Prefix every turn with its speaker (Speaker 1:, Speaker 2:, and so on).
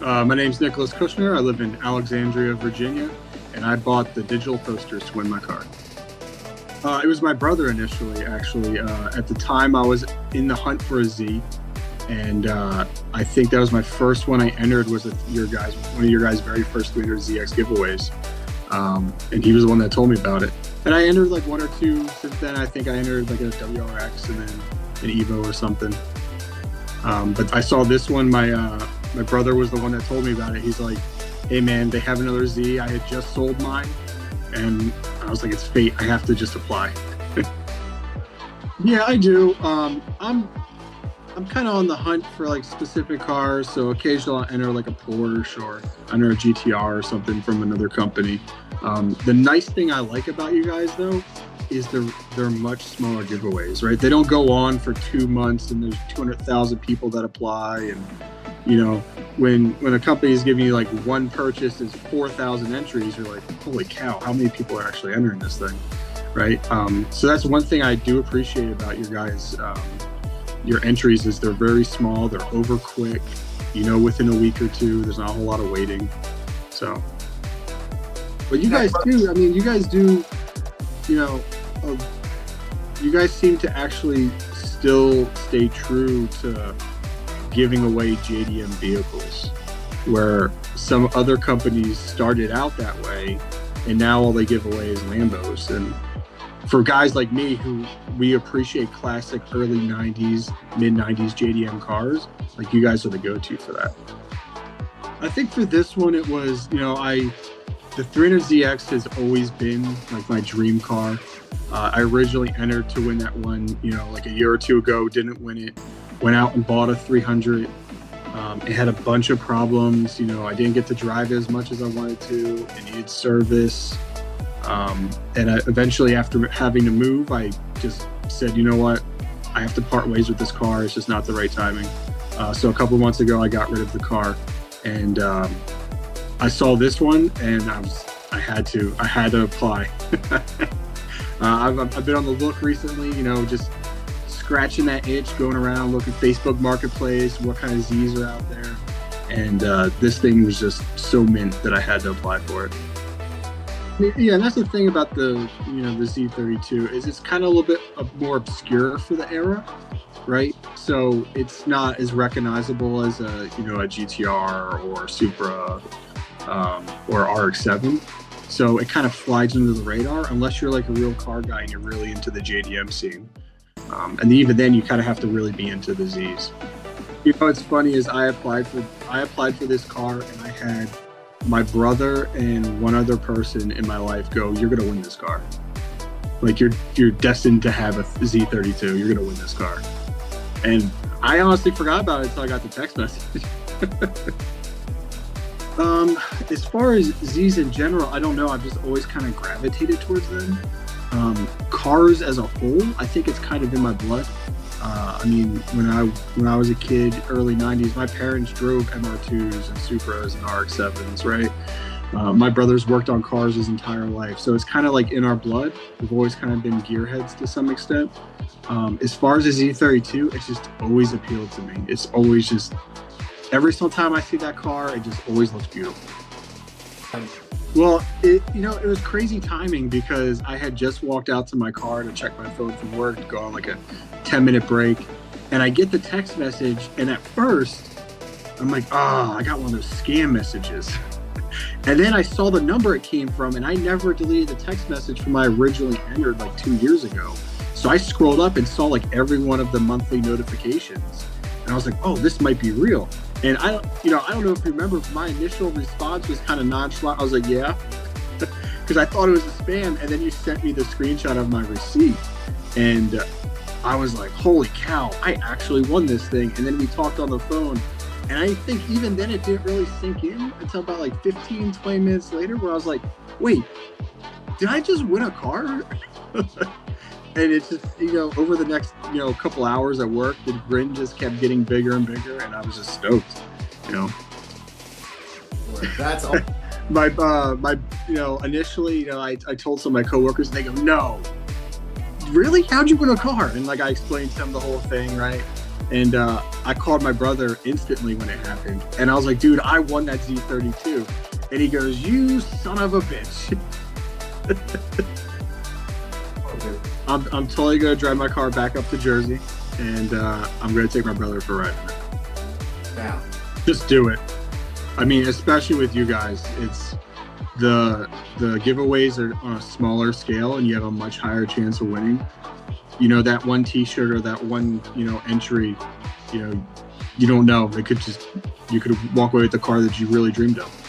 Speaker 1: My name's Nicholas Kushner. I live in Alexandria, Virginia, and I bought the digital posters to win my car. It was my brother initially, actually. At the time, I was in the hunt for a Z, and I think that was my first one I entered was one of your guys' very first 300ZX giveaways. And he was the one that told me about it. And I entered like one or two since then. I think I entered like a WRX and then an Evo or something. But I saw this one. My brother was the one that told me about it. He's like, hey man, they have another Z. I had just sold mine. And I was like, it's fate. I have to just apply. Yeah, I do. I'm kind of on the hunt for like specific cars. So occasionally I'll enter like a Porsche or enter a GTR or something from another company. The nice thing I like about you guys though is they're much smaller giveaways, right? They don't go on for 2 months and there's 200,000 people that apply. And you know, when a company is giving you like one purchase is 4,000 entries, you're like, holy cow, how many people are actually entering this thing, right? So that's one thing I do appreciate about your guys. Your entries is they're very small, they're over quick, you know, within a week or two, there's not a whole lot of waiting. So, but you guys do, I mean, you guys do, you know, you guys seem to actually still stay true to giving away JDM vehicles, where some other companies started out that way and now all they give away is Lambos. And for guys like me who we appreciate classic early 90s, mid 90s JDM cars, like you guys are the go-to for that. I think for this one it was, you know, the 300ZX has always been like my dream car. I originally entered to win that one, you know, like a year or two ago, didn't win it, went out and bought a 300. It had a bunch of problems, you know, I didn't get to drive it as much as I wanted to, it needed service. And eventually after having to move, I just said, you know what, I have to part ways with this car. It's just not the right timing. So a couple of months ago, I got rid of the car and I saw this one and I had to apply. I've been on the look recently, you know, just scratching that itch, going around, looking Facebook Marketplace, what kind of Zs are out there. And this thing was just so mint that I had to apply for it. Yeah, and that's the thing about the Z32 is it's kind of a little bit more obscure for the era, right? So it's not as recognizable as a GTR or Supra or RX-7. So it kind of flies under the radar unless you're like a real car guy and you're really into the JDM scene. And even then, you kind of have to really be into the Zs. You know, what's funny is I applied for this car and I had my brother and one other person in my life go, you're going to win this car. Like you're destined to have a Z32. You're going to win this car. And I honestly forgot about it until I got the text message. As far as Zs in general, I don't know. I've just always kind of gravitated towards them. Cars as a whole, I think it's kind of in my blood. I mean, when I was a kid, early 90s, my parents drove MR2s and Supras and RX-7s, right? My brother's worked on cars his entire life. So it's kind of like in our blood. We've always kind of been gearheads to some extent. As far as the Z32, it's just always appealed to me. It's always just, every single time I see that car, it just always looks beautiful. Well, it was crazy timing because I had just walked out to my car to check my phone from work to go on like a 10-minute break. And I get the text message. And at first, I'm like, I got one of those scam messages. And then I saw the number it came from. And I never deleted the text message from I originally entered like 2 years ago. So I scrolled up and saw like every one of the monthly notifications. And I was like, oh, this might be real. And I don't know if you remember, my initial response was kind of nonchalant. I was like, yeah, because I thought it was a spam. And then you sent me the screenshot of my receipt. And I was like, holy cow, I actually won this thing. And then we talked on the phone. And I think even then it didn't really sink in until about like 15, 20 minutes later where I was like, wait, did I just win a car? And it's just, over the next, couple hours at work, the grin just kept getting bigger and bigger, and I was just stoked,
Speaker 2: Well, that's all.
Speaker 1: Initially, I told some of my coworkers, and they go, no, really? How'd you win a car? And like, I explained to them the whole thing, right? And I called my brother instantly when it happened. And I was like, dude, I won that Z32. And he goes, you son of a bitch.
Speaker 2: Okay.
Speaker 1: I'm totally going to drive my car back up to Jersey. And I'm going to take my brother for a ride.
Speaker 2: Now,
Speaker 1: Just do it. I mean, especially with you guys, it's the giveaways are on a smaller scale and you have a much higher chance of winning. You know, that one t-shirt or that one, entry, you don't know. You could walk away with the car that you really dreamed of.